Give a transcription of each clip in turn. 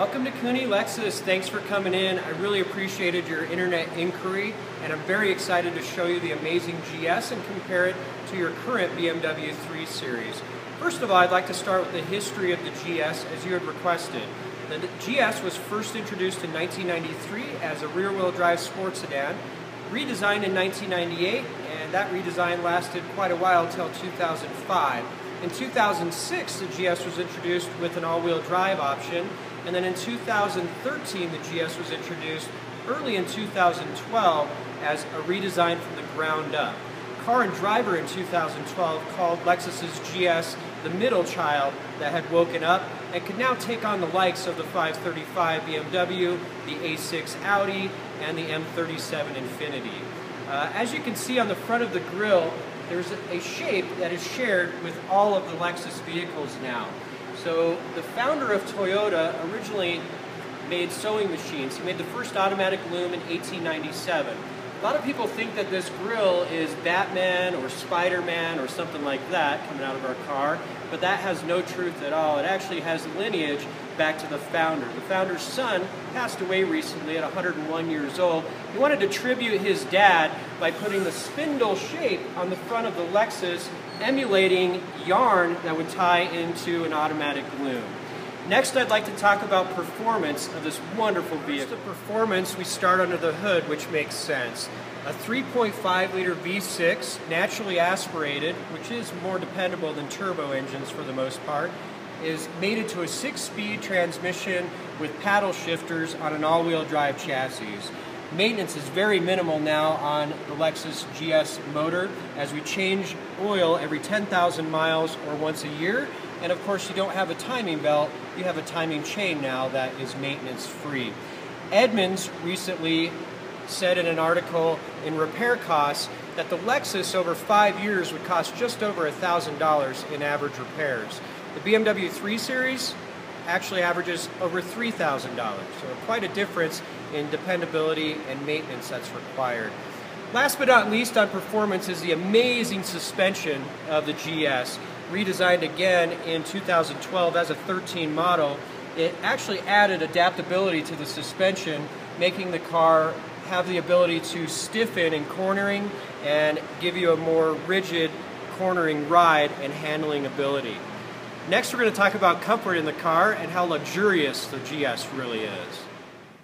Welcome to Cooney Lexus. Thanks for coming in. I really appreciated your internet inquiry, and I'm very excited to show you the amazing GS and compare it to your current BMW 3 Series. First of all, I'd like to start with the history of the GS as you had requested. The GS was first introduced in 1993 as a rear-wheel drive sports sedan, redesigned in 1998, and that redesign lasted quite a while until 2005. In 2006, the GS was introduced with an all-wheel drive option, and then in 2013, the GS was introduced early in 2012 as a redesign from the ground up. Car and Driver in 2012 called Lexus's GS the middle child that had woken up and could now take on the likes of the 535 BMW, the A6 Audi, and the M37 Infiniti. As you can see on the front of the grille, there's a shape that is shared with all of the Lexus vehicles now. So the founder of Toyota originally made sewing machines. He made the first automatic loom in 1897. A lot of people think that this grille is Batman or Spider-Man or something like that coming out of our car, but that has no truth at all. It actually has lineage back to the founder. The founder's son passed away recently at 101 years old. He wanted to tribute his dad by putting the spindle shape on the front of the Lexus, emulating yarn that would tie into an automatic loom. Next, I'd like to talk about performance of this wonderful vehicle. The performance, we start under the hood, which makes sense. A 3.5 liter V6, naturally aspirated, which is more dependable than turbo engines for the most part, is mated to a 6-speed transmission with paddle shifters on an all-wheel drive chassis. Maintenance is very minimal now on the Lexus GS motor, as we change oil every 10,000 miles or once a year. And of course, you don't have a timing belt, you have a timing chain now that is maintenance free. Edmunds recently said in an article in Repair Costs that the Lexus over 5 years would cost just over $1,000 in average repairs. The BMW 3 Series actually averages over $3,000, so quite a difference in dependability and maintenance that's required. Last but not least on performance is the amazing suspension of the GS. Redesigned again in 2012 as a 13 model, it actually added adaptability to the suspension, making the car have the ability to stiffen in cornering and give you a more rigid cornering ride and handling ability. Next, we're going to talk about comfort in the car and how luxurious the GS really is.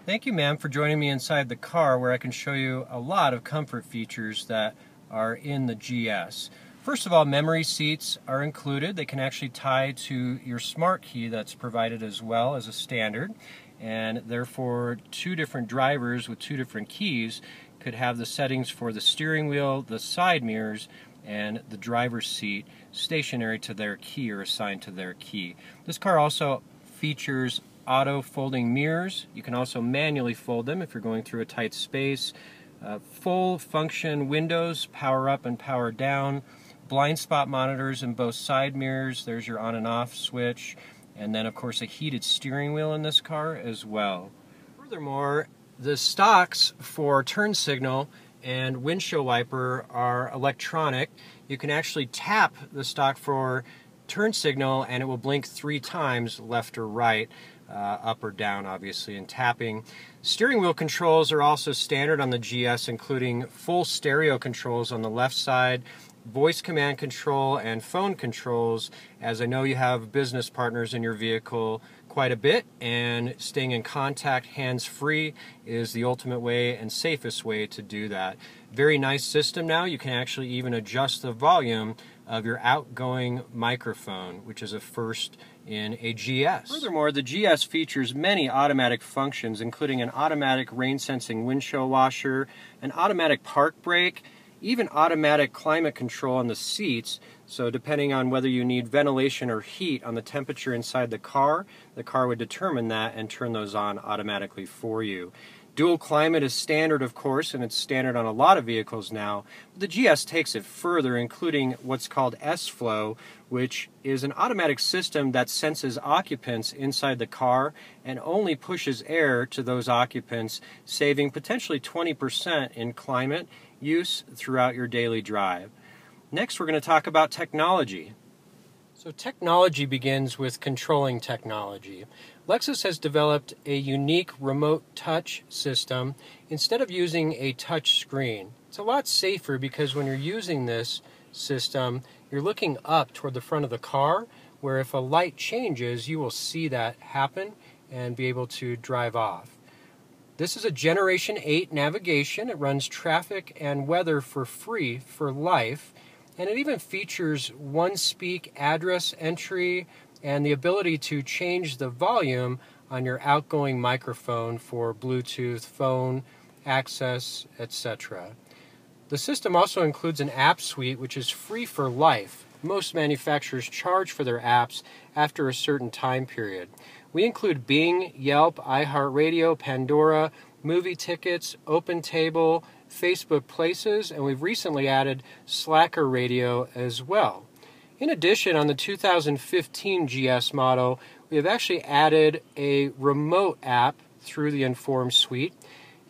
Thank you, ma'am, for joining me inside the car where I can show you a lot of comfort features that are in the GS. First of all, memory seats are included. They can actually tie to your smart key that's provided as well as a standard, and therefore two different drivers with two different keys could have the settings for the steering wheel, the side mirrors, and the driver's seat stationary to their key or assigned to their key. This car also features auto folding mirrors. You can also manually fold them if you're going through a tight space. Full function windows, power up and power down. Blind spot monitors in both side mirrors. There's your on and off switch. And then of course a heated steering wheel in this car as well. Furthermore, the stocks for turn signal and windshield wiper are electronic. You can actually tap the stock for turn signal and it will blink 3 times left or right, up or down obviously in tapping. Steering wheel controls are also standard on the GS, including full stereo controls on the left side, voice command control and phone controls, as I know you have business partners in your vehicle quite a bit, and staying in contact hands-free is the ultimate way and safest way to do that. Very nice system now. You can actually even adjust the volume of your outgoing microphone, which is a first in a GS. Furthermore, the GS features many automatic functions, including an automatic rain-sensing windshield washer, an automatic park brake, even automatic climate control on the seats, so depending on whether you need ventilation or heat on the temperature inside the car would determine that and turn those on automatically for you. Dual climate is standard, of course, and it's standard on a lot of vehicles now. The GS takes it further, including what's called S-Flow, which is an automatic system that senses occupants inside the car and only pushes air to those occupants, saving potentially 20% in climate use throughout your daily drive. Next, we're going to talk about technology. So technology begins with controlling technology. Lexus has developed a unique remote touch system instead of using a touch screen. It's a lot safer because when you're using this system, you're looking up toward the front of the car, where if a light changes, you will see that happen and be able to drive off. This is a Generation 8 navigation. It runs traffic and weather for free for life. And it even features one-speak address entry and the ability to change the volume on your outgoing microphone for Bluetooth, phone, access, etc. The system also includes an app suite which is free for life. Most manufacturers charge for their apps after a certain time period. We include Bing, Yelp, iHeartRadio, Pandora, movie tickets, OpenTable, Facebook Places, and we've recently added Slacker Radio as well. In addition, on the 2015 GS model, we have actually added a remote app through the Inform suite.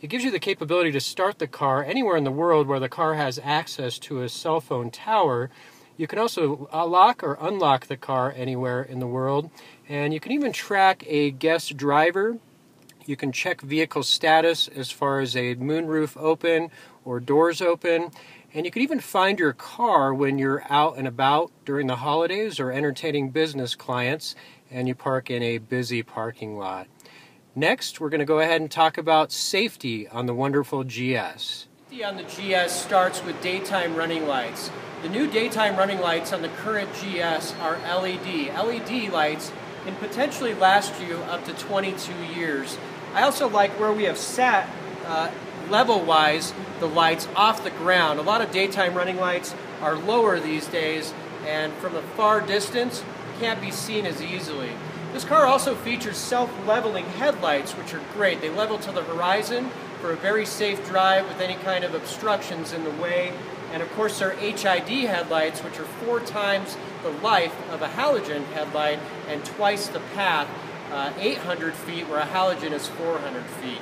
It gives you the capability to start the car anywhere in the world where the car has access to a cell phone tower. You can also lock or unlock the car anywhere in the world, and you can even track a guest driver. You can check vehicle status as far as a moonroof open or doors open. And you can even find your car when you're out and about during the holidays or entertaining business clients and you park in a busy parking lot. Next, we're going to go ahead and talk about safety on the wonderful GS. Safety on the GS starts with daytime running lights. The new daytime running lights on the current GS are LED. LED lights can potentially last you up to 22 years. I also like where we have sat level-wise the lights off the ground. A lot of daytime running lights are lower these days, and from a far distance can't be seen as easily. This car also features self-leveling headlights, which are great. They level to the horizon for a very safe drive with any kind of obstructions in the way. And of course there are HID headlights, which are 4 times the life of a halogen headlight and twice the path, 800 feet, where a halogen is 400 feet.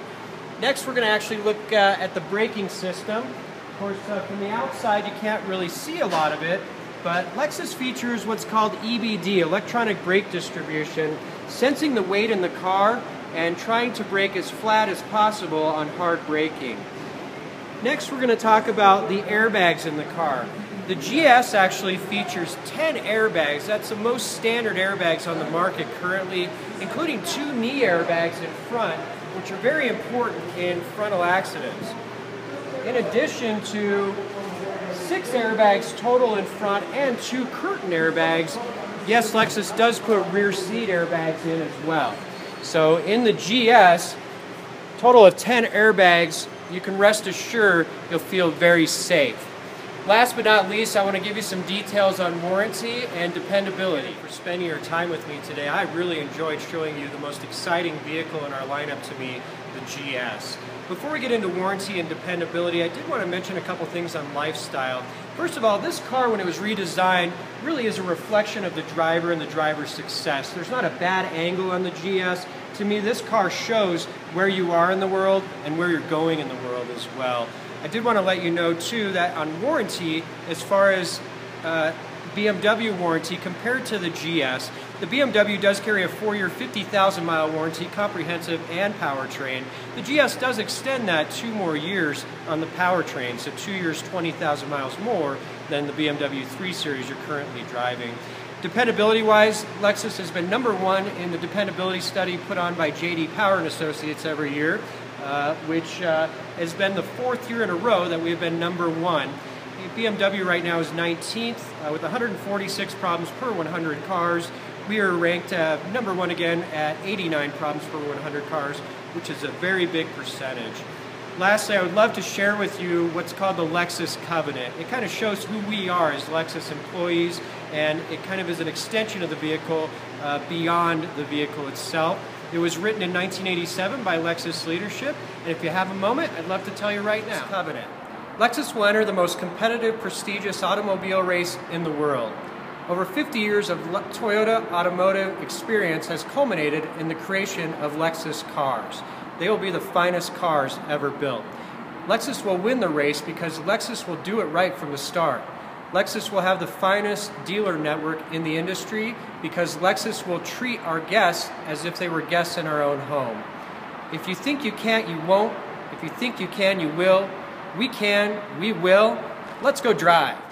Next, we're going to actually look at the braking system. Of course, from the outside, you can't really see a lot of it, but Lexus features what's called EBD, electronic brake distribution, sensing the weight in the car and trying to brake as flat as possible on hard braking. Next, we're going to talk about the airbags in the car. The GS actually features 10 airbags. That's the most standard airbags on the market currently, including 2 knee airbags in front, which are very important in frontal accidents. In addition to 6 airbags total in front and 2 curtain airbags, yes, Lexus does put rear seat airbags in as well. So in the GS, total of 10 airbags, you can rest assured you'll feel very safe. Last but not least, I want to give you some details on warranty and dependability. For spending your time with me today, I really enjoyed showing you the most exciting vehicle in our lineup to me, the GS. Before we get into warranty and dependability, I did want to mention a couple things on lifestyle. First of all, this car, when it was redesigned, really is a reflection of the driver and the driver's success. There's not a bad angle on the GS. To me, this car shows where you are in the world and where you're going in the world as well. I did want to let you know, too, that on warranty, as far as BMW warranty compared to the GS, the BMW does carry a 4-year, 50,000-mile warranty, comprehensive and powertrain. The GS does extend that 2 more years on the powertrain, so 2 years, 20,000 miles more than the BMW 3 Series you're currently driving. Dependability-wise, Lexus has been #1 in the dependability study put on by J.D. Power and Associates every year, which has been the 4th year in a row that we have been #1. BMW right now is 19th with 146 problems per 100 cars. We are ranked #1 again at 89 problems per 100 cars, which is a very big percentage. Lastly, I would love to share with you what's called the Lexus Covenant. It kind of shows who we are as Lexus employees, and it kind of is an extension of the vehicle beyond the vehicle itself. It was written in 1987 by Lexus leadership, and if you have a moment, I'd love to tell you right now. Covenant. Lexus will enter the most competitive, prestigious automobile race in the world. Over 50 years of Toyota automotive experience has culminated in the creation of Lexus cars. They will be the finest cars ever built. Lexus will win the race because Lexus will do it right from the start. Lexus will have the finest dealer network in the industry because Lexus will treat our guests as if they were guests in our own home. If you think you can't, you won't. If you think you can, you will. We can, we will. Let's go drive.